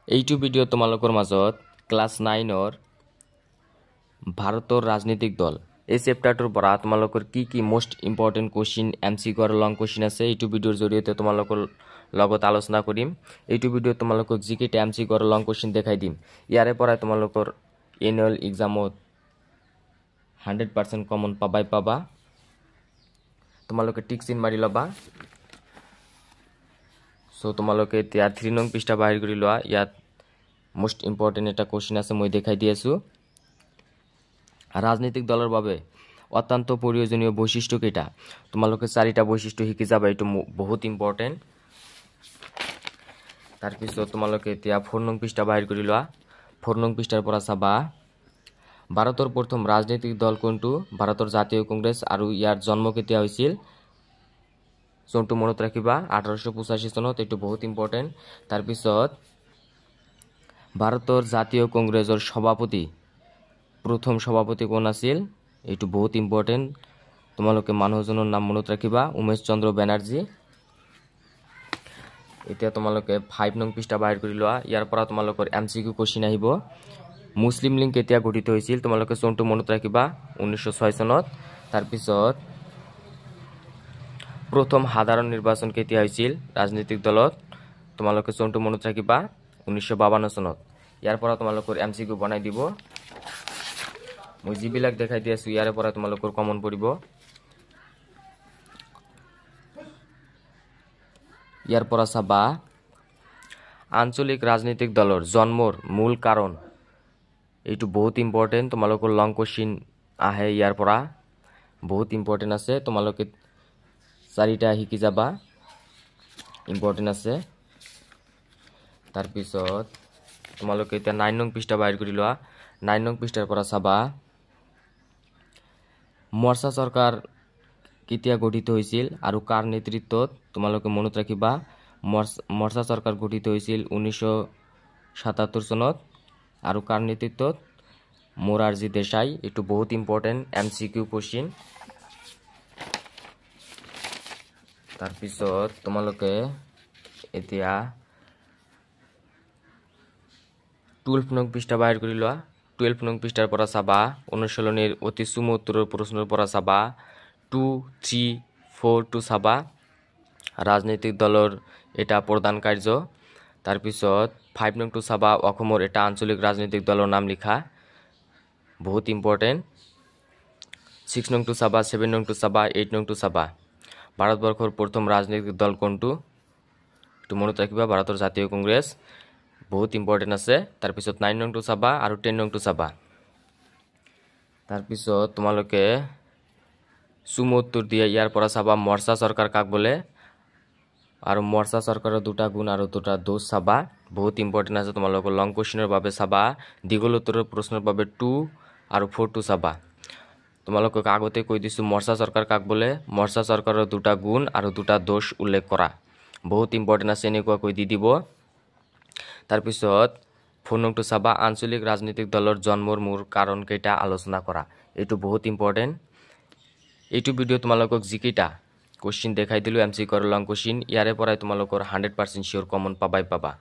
এইটো ভিডিঅ' তোমালোকৰ মাজত ক্লাছ 9ৰ ভাৰতৰ ৰাজনৈতিক দল এই চেপ্টাৰটোৰ পৰা তোমালোকৰ কি মোস্ট ইম্পৰ্টেন্ট কোৱেশ্চন এমসিকিউ আৰু লং কোৱেশ্চন আছে এইটো ভিডিঅ'ৰ জৰিয়তে তোমালোকৰ লগত আলোচনা কৰিম। এইটো ভিডিঅ'ত তোমালোকক জিকেটা এমসিকিউ আৰু লং কোৱেশ্চন দেখাই দিম। ইয়াৰে পৰা তোমালোকৰ এনুৱেল এক্সামত 100% কমন পাবা। তোমালোকে টিক চিন মাৰি লবা। সো তোমালোকে এতিয়া 3 নং পৃষ্ঠা বাহিৰ কৰি লোৱা। ইয়াত মোস্ট ইম্পৰ্টেন্ট এটা কোৱেশ্চন আছে মই দেখাই দি আছো। ৰাজনৈতিক দলৰ বাবে অত্যন্ত প্ৰয়োজনীয় বৈশিষ্ট্য কেইটা? তোমালোকে 4টা বৈশিষ্ট্য শিকি যাবা, এইটো বহুত ইম্পৰ্টেন্ট। তাৰ পিছত তোমালোকে এতিয়া 4 নং পৃষ্ঠা বাহিৰ কৰি লোৱা। 4 নং পৃষ্ঠাৰ পৰা চাবা ভাৰতৰ প্ৰথম ৰাজনৈতিক দল কোনটো? ভাৰতৰ জাতীয় কংগ্ৰেছ। আৰু ইয়াৰ জন্ম কেতিয়া হৈছিল? চনটো মনত ৰাখিবা 1885 চনত, এইটো বহুত ইম্পৰ্টেন্ট। তাৰ পিছত ভাৰতৰ জাতীয় কংগ্ৰেছৰ সভাপতি প্ৰথম সভাপতি কোন আছিল? এইটো বহুত ইম্পৰ্টেন্ট। তোমালোকে মানুহজনৰ নাম মনত ৰাখিবা, উমেশ চন্দ্ৰ বেনাৰ্জী। এতিয়া তোমালোকে 5 নং পৃষ্ঠা বাহিৰ কৰি লোৱা। ইয়াৰ পৰা তোমালোকৰ এমসিকিউ কোৱেশ্চন আহিব। মুছলিম লীগ কেতিয়া গঠিত হৈছিল? তোমালোকে চনটো মনত ৰাখিবা 1906 চনত। তাৰ পিছত প্ৰথম সাধাৰণ নিৰ্বাচন কেতিয়া হৈছিল ৰাজনৈতিক দলত? তোমালোকে চনটো মনত ৰাখিবা 1952 চনত। ইয়াৰ পৰা তোমালোকৰ এমসিকিউ বনাই দিব। মই যিবিলাক দেখাই দি আছো ইয়াৰে পৰা তোমালোকৰ কমন পৰিব। ইয়াৰ পৰা চাবা আঞ্চলিক ৰাজনৈতিক দলৰ জন্মৰ মূল কাৰণ, এইটো বহুত ইম্পৰ্টেন্ট। তোমালোকৰ লং কোৱেশ্চন আহে ইয়াৰ পৰা, বহুত ইম্পৰ্টেন্ট আছে। তোমালোকে 4টা শিকি যাবা, ইম্পৰ্টেন্ট আছে। তাৰ পিছত তোমালোকে এতিয়া 9 নং পৃষ্ঠা বাহিৰ কৰি লোৱা। 9 নং পৃষ্ঠাৰ পৰা চাবা মৰ্চা চৰকাৰ কেতিয়া গঠিত হৈছিল আৰু কাৰ নেতৃত্বত? তোমালোকে মনত ৰাখিবা মৰ্চা চৰকাৰ গঠিত হৈছিল 1977 চনত আৰু কাৰ নেতৃত্বত? মোৰাৰজী দেশাই। এইটো বহুত ইম্পৰ্টেন্ট এমসিকিউ কোৱেশ্চন। তাৰ পিছত তোমালোকে এতিয়া 12 নং পৃষ্ঠা বাহিৰ কৰি লোৱা। 12 নং পৃষ্ঠাৰ পৰা চাবা অনুশীলনীৰ অতি চুম উত্তৰৰ প্ৰশ্নৰ পৰা চাবা 2, 3, 4 টো চাবা ৰাজনৈতিক দলৰ এটা প্ৰধান কাৰ্য। তাৰ পিছত 5 নং টো চাবা অসমৰ এটা আঞ্চলিক ৰাজনৈতিক দলৰ নাম লিখা, বহুত ইম্পৰ্টেন্ট। 6 নং টো চাবা, 7 নং টো চাবা, 8 নং টো চাবা ভাৰতবৰ্ষৰ প্ৰথম ৰাজনৈতিক দল কোনটো? এইটো মনত ৰাখিবা ভাৰতৰ জাতীয় কংগ্ৰেছ, বহুত ইম্পৰ্টেন্ট আছে। তাৰ পিছত 9 নং টো চাবা আৰু 10 নং টো চাবা। তাৰ পিছত তোমালোকে চুম উত্তৰ দিয়া ইয়াৰ পৰা চাবা মৰ্চা চৰকাৰ কাক বোলে আৰু মৰ্চা চৰকাৰৰ 2টা গুণ আৰু 2টা দোষ চাবা, বহুত ইম্পৰ্টেন্ট আছে। তোমালোকৰ লং কোৱেশ্চনৰ বাবে চাবা দীঘল উত্তৰৰ প্ৰশ্নৰ বাবে 2 আৰু 4 টো চাবা। তোমালোকক আগতে কৈ দিছো মৰ্চা চৰকাৰ কাক বোলে? মৰ্চা চৰকাৰৰ 2টা গুণ আৰু 2টা দোষ উল্লেখ কৰা, বহুত ইম্পৰ্টেন্ট আছে, এনেকুৱাকৈ দি দিব। তাৰ পিছত 4 নং টো চাবা আঞ্চলিক ৰাজনৈতিক দলৰ জন্মৰ মূল কাৰণ কেইটা আলোচনা কৰা, এইটো বহুত ইম্পৰ্টেন্ট। এইটো ভিডিঅ' তোমালোকক যিকেইটা কোৱেশ্চন দেখাই দিলো এমসিকিউ আৰু লং কোৱেশ্চন, ইয়াৰে পৰাই তোমালোকৰ 100% শিওৰ কমন পাবা।